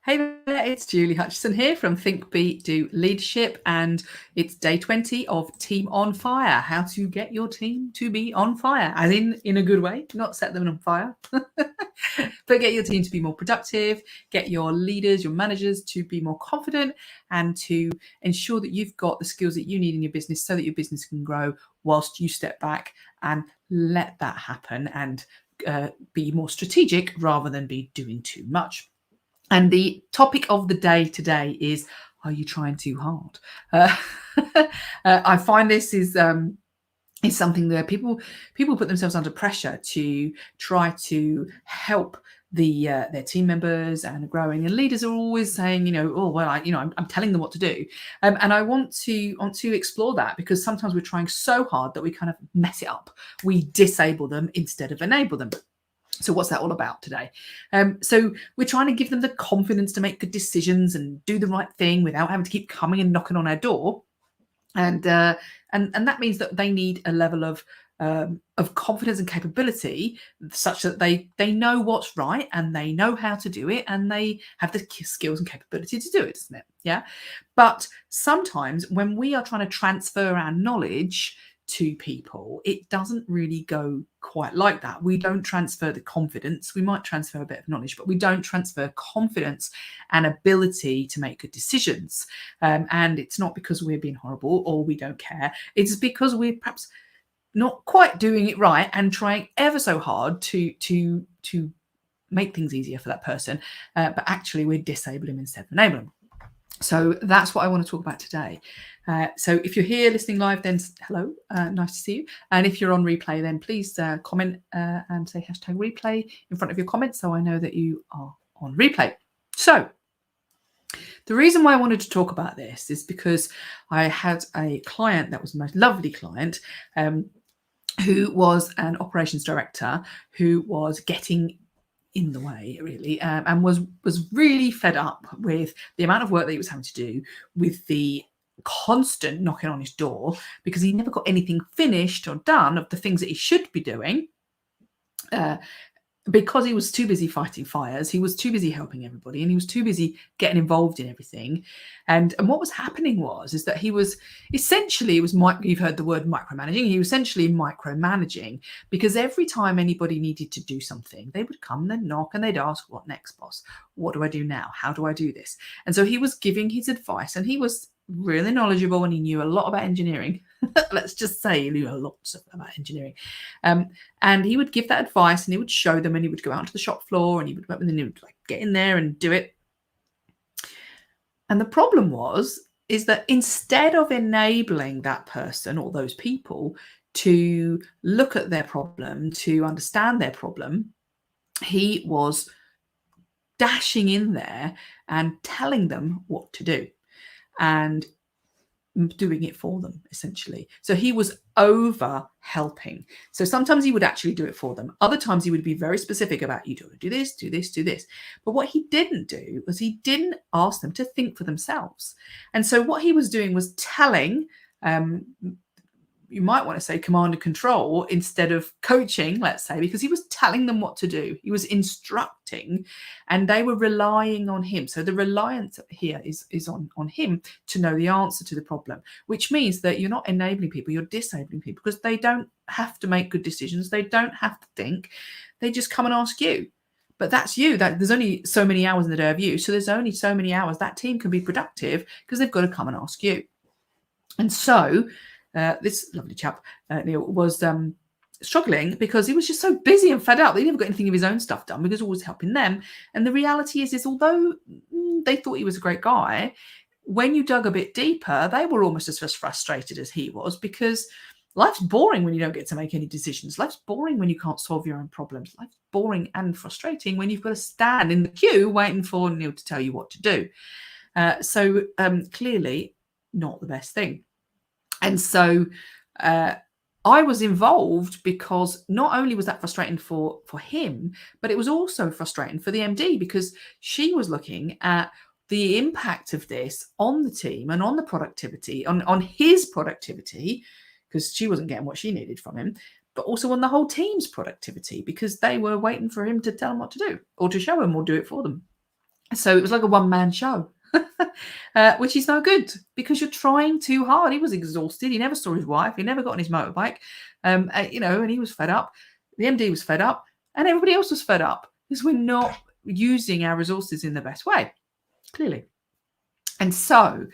Hey there, it's Julie Hutchison here from Think Beat Do Leadership, and it's day 20 of Team on Fire. How to get your team to be on fire, as in a good way, not set them on fire, but get your team to be more productive, get your leaders, your managers to be more confident, and to ensure that you've got the skills that you need in your business so that your business can grow whilst you step back and let that happen and be more strategic rather than be doing too much. And the topic of the day today is, are you trying too hard? I find this is something that people put themselves under pressure to try to help their team members and growing. And leaders are always saying, oh well, I'm telling them what to do, and I want to explore that, because sometimes we're trying so hard that we kind of mess it up. We disable them instead of enable them. So what's that all about today? So we're trying to give them the confidence to make good decisions and do the right thing without having to keep coming and knocking on our door. And that means that they need a level of confidence and capability such that they know what's right and they know how to do it and they have the skills and capability to do it, doesn't it? Yeah. But sometimes when we are trying to transfer our knowledge to people, it doesn't really go quite like that. We don't transfer the confidence. We might transfer a bit of knowledge, but we don't transfer confidence and ability to make good decisions. And it's not because we're being horrible or we don't care. It's because we're perhaps not quite doing it right and trying ever so hard to make things easier for that person. But actually we're disabling instead of enabling. So that's what I want to talk about today. So if you're here listening live, then hello, nice to see you. And if you're on replay, then please comment and say #replay in front of your comments so I know that you are on replay. So the reason why I wanted to talk about this is because I had a client that was the most lovely client, who was an operations director who was getting in the way, really, and was really fed up with the amount of work that he was having to do, with the constant knocking on his door, because he never got anything finished or done of the things that he should be doing. Because he was too busy fighting fires, he was too busy helping everybody, and he was too busy getting involved in everything. And what was happening is that he was essentially, you've heard the word micromanaging. He was essentially micromanaging, because every time anybody needed to do something, they would come and knock and they'd ask, what next, boss? What do I do now? How do I do this? And so he was giving his advice, and he was really knowledgeable and he knew a lot about engineering. Let's just say he knew a lot about engineering. And he would give that advice and he would show them, and he would go out to the shop floor and he would get in there and do it. And the problem is that instead of enabling that person or those people to look at their problem, to understand their problem, he was dashing in there and telling them what to do and doing it for them, essentially. So he was over helping. So sometimes he would actually do it for them. Other times he would be very specific about, you do this, do this, do this. But what he didn't do was he didn't ask them to think for themselves. And so what he was doing was telling, you might want to say command and control instead of coaching, let's say, because he was telling them what to do. He was instructing and they were relying on him. So the reliance here is on him to know the answer to the problem, which means that you're not enabling people, you're disabling people, because they don't have to make good decisions. They don't have to think. They just come and ask you. But that's you. There's only so many hours in the day of you. So there's only so many hours that team can be productive because they've got to come and ask you. And so this lovely chap, Neil, was struggling because he was just so busy and fed up. He never got anything of his own stuff done because he was always helping them. And the reality is although they thought he was a great guy, when you dug a bit deeper, they were almost as frustrated as he was, because life's boring when you don't get to make any decisions. Life's boring when you can't solve your own problems. Life's boring and frustrating when you've got to stand in the queue waiting for Neil to tell you what to do. So clearly not the best thing. And so I was involved because not only was that frustrating for him, but it was also frustrating for the MD, because she was looking at the impact of this on the team and on the productivity, on his productivity, because she wasn't getting what she needed from him, but also on the whole team's productivity, because they were waiting for him to tell them what to do or to show them or do it for them. So it was like a one-man show, which is no good because you're trying too hard. He was exhausted. He never saw his wife. He never got on his motorbike, and he was fed up. The MD was fed up, and everybody else was fed up because we're not using our resources in the best way, clearly. And so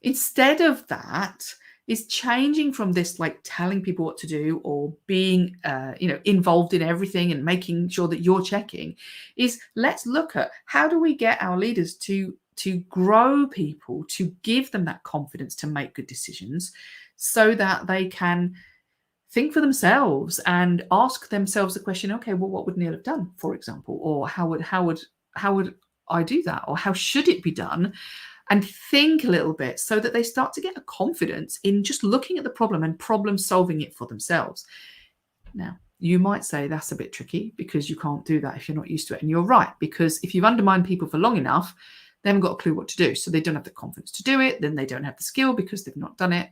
instead of that, is changing from this like telling people what to do or being involved in everything and making sure that you're checking, is let's look at how do we get our leaders to grow people, to give them that confidence to make good decisions so that they can think for themselves and ask themselves the question, okay, well, what would Neil have done, for example, or how would I do that, or how should it be done? And think a little bit so that they start to get a confidence in just looking at the problem and problem solving it for themselves. Now, you might say that's a bit tricky because you can't do that if you're not used to it. And you're right, because if you've undermined people for long enough, they haven't got a clue what to do. So they don't have the confidence to do it. Then they don't have the skill because they've not done it.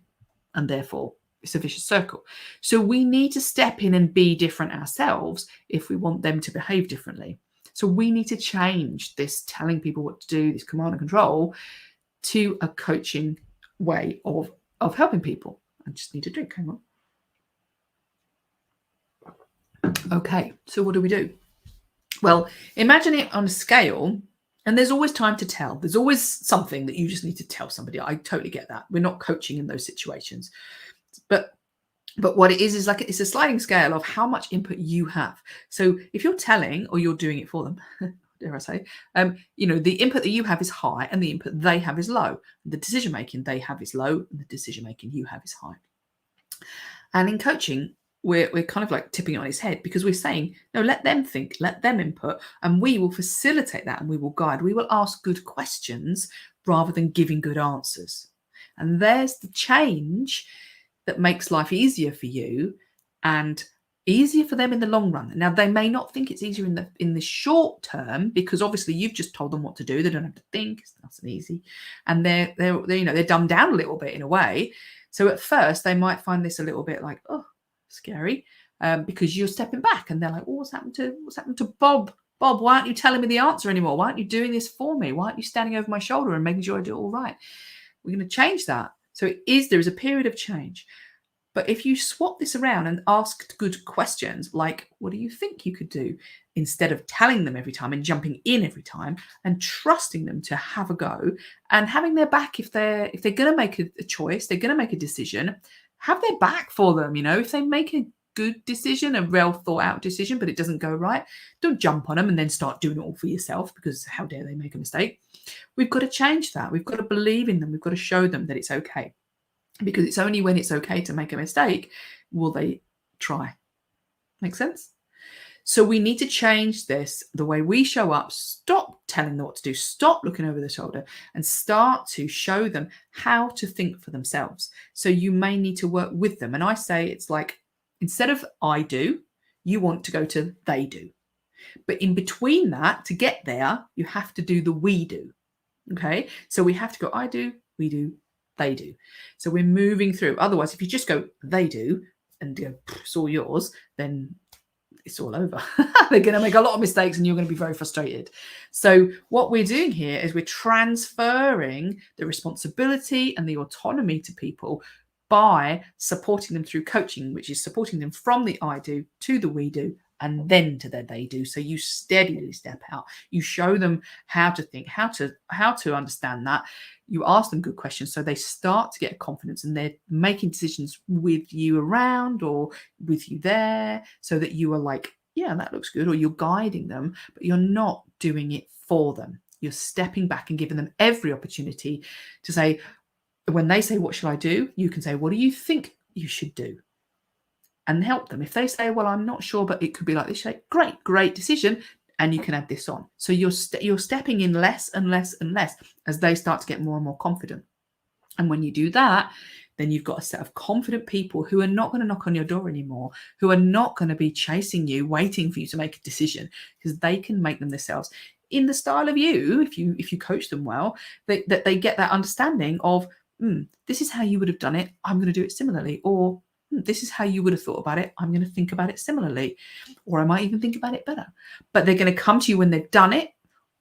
And therefore, it's a vicious circle. So we need to step in and be different ourselves if we want them to behave differently. So we need to change this telling people what to do, this command and control, to a coaching way of helping people. I just need a drink. Hang on. Okay, so what do we do? Well, imagine it on a scale, and there's always time to tell. There's always something that you just need to tell somebody. I totally get that. We're not coaching in those situations. But what it is like it's a sliding scale of how much input you have. So if you're telling or you're doing it for them, dare I say, the input that you have is high and the input they have is low. The decision making they have is low and the decision making you have is high. And in coaching, we're kind of like tipping it on its head because we're saying, no, let them think, let them input, and we will facilitate that and we will guide. We will ask good questions rather than giving good answers. And there's the change that makes life easier for you and easier for them in the long run. Now, they may not think it's easier in the short term because obviously you've just told them what to do. They don't have to think. It's nice and easy, and they're dumbed down a little bit in a way. So at first they might find this a little bit like, oh, scary, because you're stepping back, and they're like, oh, what's happened to Bob? Bob, why aren't you telling me the answer anymore? Why aren't you doing this for me? Why aren't you standing over my shoulder and making sure I do it all right? We're going to change that. So there is a period of change. But if you swap this around and ask good questions like, what do you think you could do? Instead of telling them every time and jumping in every time and trusting them to have a go and having their back if they're going to make a choice, they're going to make a decision, have their back for them. If they make a good decision, a well thought out decision, but it doesn't go right, don't jump on them and then start doing it all for yourself because how dare they make a mistake. We've got to change that. We've got to believe in them. We've got to show them that it's okay. Because it's only when it's okay to make a mistake will they try. Make sense? So we need to change this, the way we show up, stop telling them what to do, stop looking over the shoulder and start to show them how to think for themselves. So you may need to work with them. And I say it's like, instead of I do, you want to go to they do. But in between that, to get there, you have to do the we do. Okay? So we have to go I do, we do, they do. So we're moving through. Otherwise, if you just go, they do, and go, it's all yours, then it's all over. They're going to make a lot of mistakes and you're going to be very frustrated. So what we're doing here is we're transferring the responsibility and the autonomy to people by supporting them through coaching, which is supporting them from the I do to the we do and then to the they do. So you steadily step out. You show them how to think, how to understand that. You ask them good questions so they start to get confidence and they're making decisions with you around or with you there so that you are like, yeah, that looks good, or you're guiding them, but you're not doing it for them. You're stepping back and giving them every opportunity to say, when they say, what should I do? You can say, what do you think you should do? And help them. If they say, well, I'm not sure, but it could be like this, say, great decision. And you can add this on. So you're stepping in less and less and less as they start to get more and more confident. And when you do that, then you've got a set of confident people who are not going to knock on your door anymore, who are not going to be chasing you, waiting for you to make a decision, because they can make them themselves in the style of you. If you coach them well, that they get that understanding of, this is how you would have done it. I'm going to do it similarly. Or this is how you would have thought about it. I'm going to think about it similarly, or I might even think about it better. But they're going to come to you when they've done it,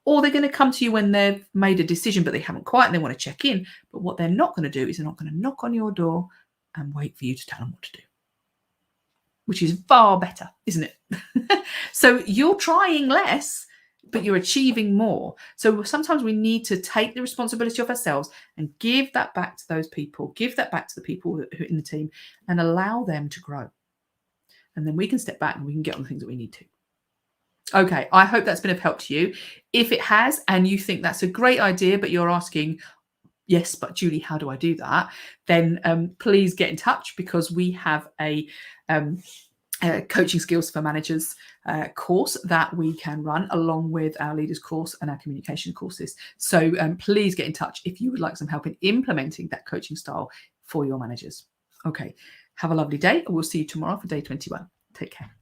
or they're going to come to you when they've made a decision, but they haven't quite, and they want to check in. But what they're not going to do is they're not going to knock on your door and wait for you to tell them what to do, which is far better, isn't it? So you're trying less, but you're achieving more. So sometimes we need to take the responsibility of ourselves and give that back to those people, give that back to the people who are in the team, and allow them to grow. And then we can step back and we can get on the things that we need to. Okay, I hope that's been of help to you. If it has, and you think that's a great idea, but you're asking, yes, but Julie, how do I do that? Then please get in touch, because we have a coaching skills for managers course that we can run along with our leaders course and our communication courses. So please get in touch if you would like some help in implementing that coaching style for your managers. Okay, have a lovely day. We'll see you tomorrow for day 21. Take care.